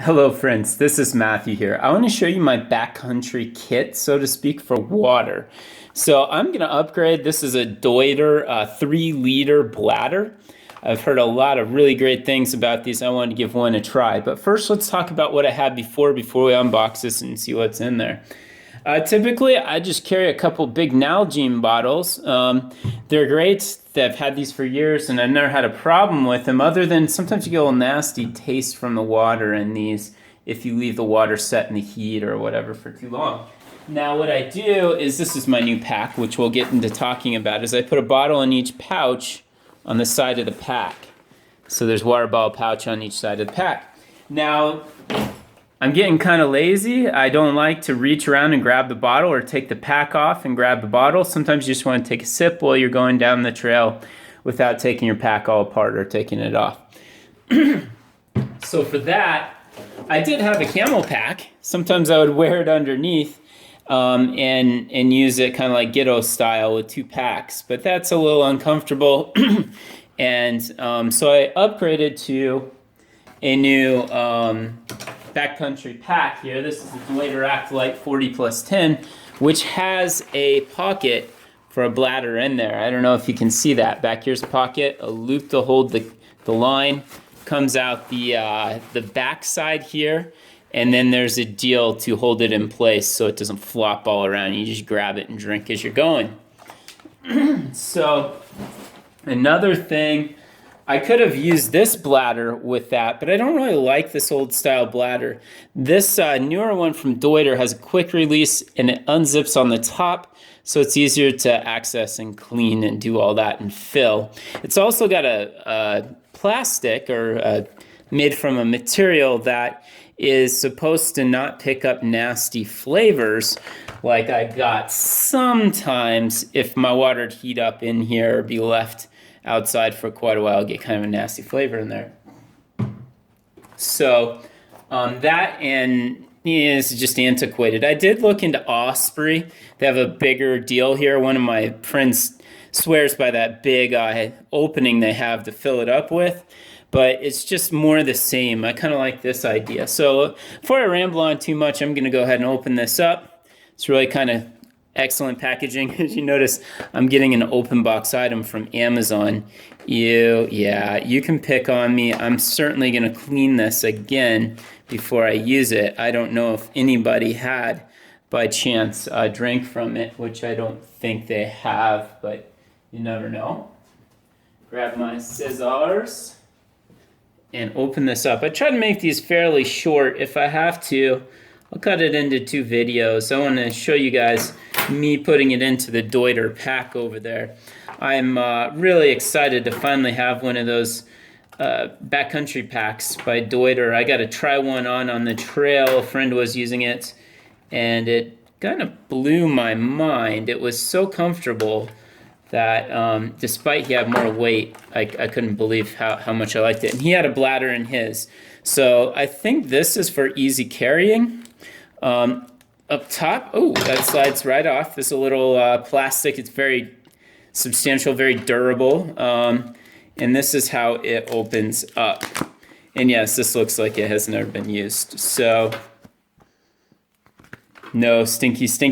Hello friends, this is Matthew here. I want to show you my backcountry kit, so to speak, for water. So I'm going to upgrade. This is a Deuter 3-liter bladder. I've heard a lot of really great things about these. I wanted to give one a try. But first, let's talk about what I had before we unbox this and see what's in there. Typically, I just carry a couple big Nalgene bottles. They're great. I've had these for years, and I've never had a problem with them, other than sometimes you get a little nasty taste from the water in these if you leave the water set in the heat or whatever for too long. Now, what I do is, this is my new pack, which we'll get into talking about, is I put a bottle in each pouch on the side of the pack. So there's water bottle pouch on each side of the pack. Now, I'm getting kind of lazy. I don't like to reach around and grab the bottle or take the pack off and grab the bottle. Sometimes you just want to take a sip while you're going down the trail without taking your pack all apart or taking it off. So for that, I did have a camel pack. Sometimes I would wear it underneath and use it kind of like ghetto style with 2 packs, but that's a little uncomfortable. And so I upgraded to a new Backcountry Pack here. This is the Deuter Act Lite 40+10, which has a pocket for a bladder in there. I don't know if you can see that. Back here's a pocket, a loop to hold the line. Comes out the back side here, and then there's a deal to hold it in place so it doesn't flop all around. You just grab it and drink as you're going. So another thing, I could have used this bladder with that, but I don't really like this old style bladder. This newer one from Deuter has a quick release and it unzips on the top, so it's easier to access and clean and do all that and fill. It's also got a plastic or made from a material that is supposed to not pick up nasty flavors like I got sometimes if my water would heat up in here or be left outside for quite a while. I'll get kind of a nasty flavor in there. So that and is just antiquated. I did look into Osprey. They have a bigger deal here. One of my friends swears by that big opening they have to fill it up with, but it's just more the same. I kind of like this idea. So before I ramble on too much, I'm going to go ahead and open this up. It's really kind of excellent packaging. As you notice, I'm getting an open box item from Amazon. Yeah, you can pick on me. I'm certainly going to clean this again before I use it. I don't know if anybody had, by chance, drank from it, which I don't think they have, but you never know. Grab my scissors and open this up. I try to make these fairly short. If I have to, I'll cut it into 2 videos. I want to show you guys me putting it into the Deuter pack over there. I'm really excited to finally have one of those backcountry packs by Deuter. I got to try one on the trail. A friend was using it, and it kind of blew my mind. It was so comfortable that despite he had more weight, I couldn't believe how much I liked it. And he had a bladder in his. So I think this is for easy carrying. Up top, oh, that slides right off. There's a little plastic. It's very substantial, very durable. And this is how it opens up. And yes, this looks like it has never been used. So, no stinky. This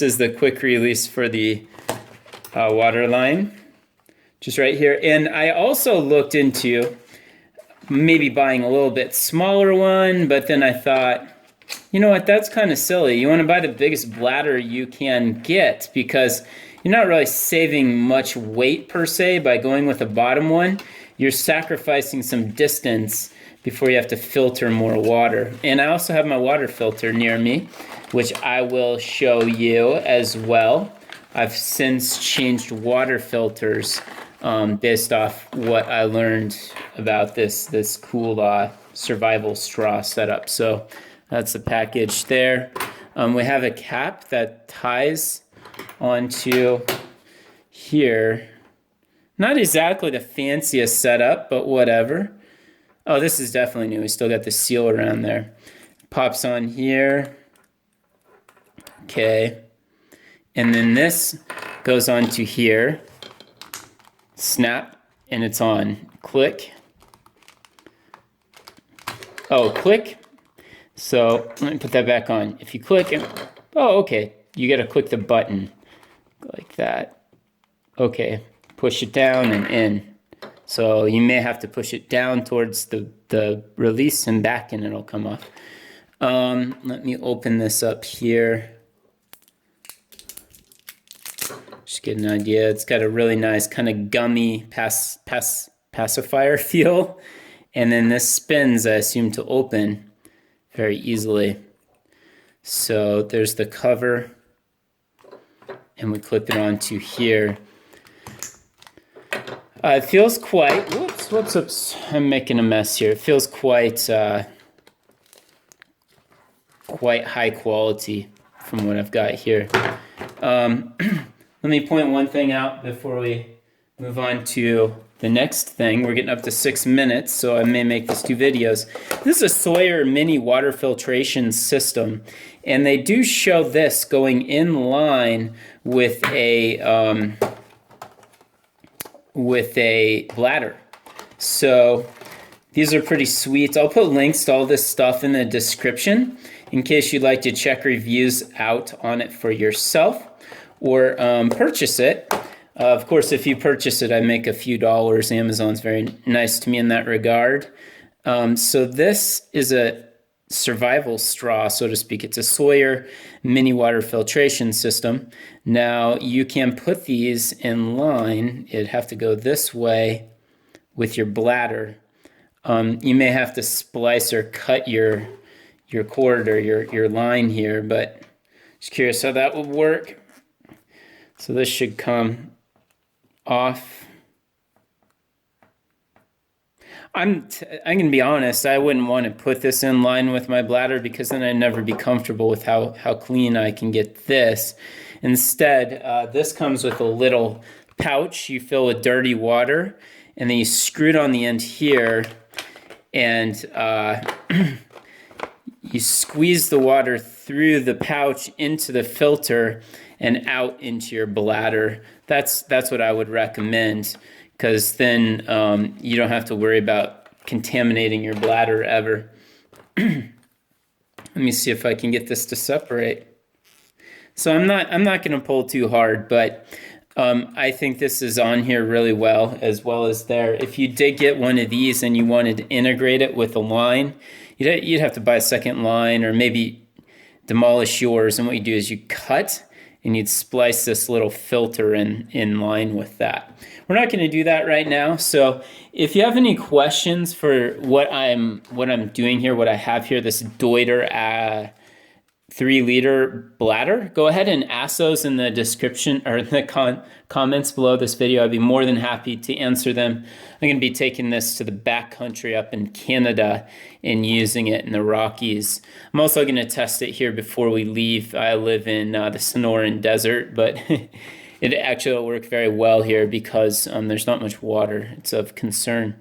is the quick release for the water line. Just right here. And I also looked into maybe buying a little bit smaller one, but then I thought, you know what, that's kind of silly. You want to buy the biggest bladder you can get because you're not really saving much weight per se by going with the bottom one. You're sacrificing some distance before you have to filter more water. And I also have my water filter near me, which I will show you as well. I've since changed water filters based off what I learned about this cool survival straw setup. So that's the package there. We have a cap that ties onto here. Not exactly the fanciest setup, but whatever. Oh, this is definitely new. We still got the seal around there. Pops on here. Okay. And then this goes onto here. Snap, and it's on. Click. Oh, click. So let me put that back on. If you click, oh, okay. You got to click the button like that. Okay, push it down and in. So you may have to push it down towards the release and back, and it'll come off. Let me open this up here. Just get an idea. It's got a really nice kind of gummy pacifier feel. And then this spins, I assume, to open very easily. So there's the cover. And we clip it onto here. It feels quite, whoops, I'm making a mess here. It feels quite high quality from what I've got here. Let me point one thing out before we move on to the next thing. We're getting up to 6 minutes, so I may make this 2 videos. This is a Sawyer mini water filtration system, and they do show this going in line with a bladder. So these are pretty sweet. I'll put links to all this stuff in the description in case you'd like to check reviews out on it for yourself or purchase it. Of course, if you purchase it, I make a few dollars. Amazon's very nice to me in that regard. So this is a survival straw, so to speak. It's a Sawyer mini water filtration system. Now, you can put these in line. It'd have to go this way with your bladder. You may have to splice or cut your cord or your line here, but just curious how that would work. So this should come off. I'm going to be honest, I wouldn't want to put this in line with my bladder because then I'd never be comfortable with how clean I can get this. Instead, this comes with a little pouch you fill with dirty water, and then you screw it on the end here, and you squeeze the water through the pouch into the filter and out into your bladder. That's what I would recommend, because then you don't have to worry about contaminating your bladder ever. Let me see if I can get this to separate. So I'm not going to pull too hard, but I think this is on here really well as there. If you did get one of these and you wanted to integrate it with a line, you'd have to buy a second line or maybe demolish yours. And what you do is you cut and you'd splice this little filter in line with that. We're not going to do that right now. So if you have any questions for what I'm doing here, what I have here, this Deuter 3-liter bladder, go ahead and ask those in the description or in the comments below this video. I'd be more than happy to answer them. I'm going to be taking this to the backcountry up in Canada and using it in the Rockies. I'm also going to test it here before we leave. I live in the Sonoran Desert, but it actually will work very well here because there's not much water. It's of concern.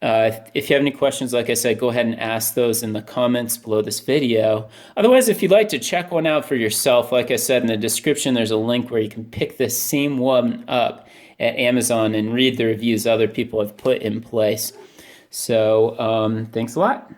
If you have any questions, like I said, go ahead and ask those in the comments below this video. Otherwise, if you'd like to check one out for yourself, like I said in the description, there's a link where you can pick this same one up at Amazon and read the reviews other people have put in place. So thanks a lot.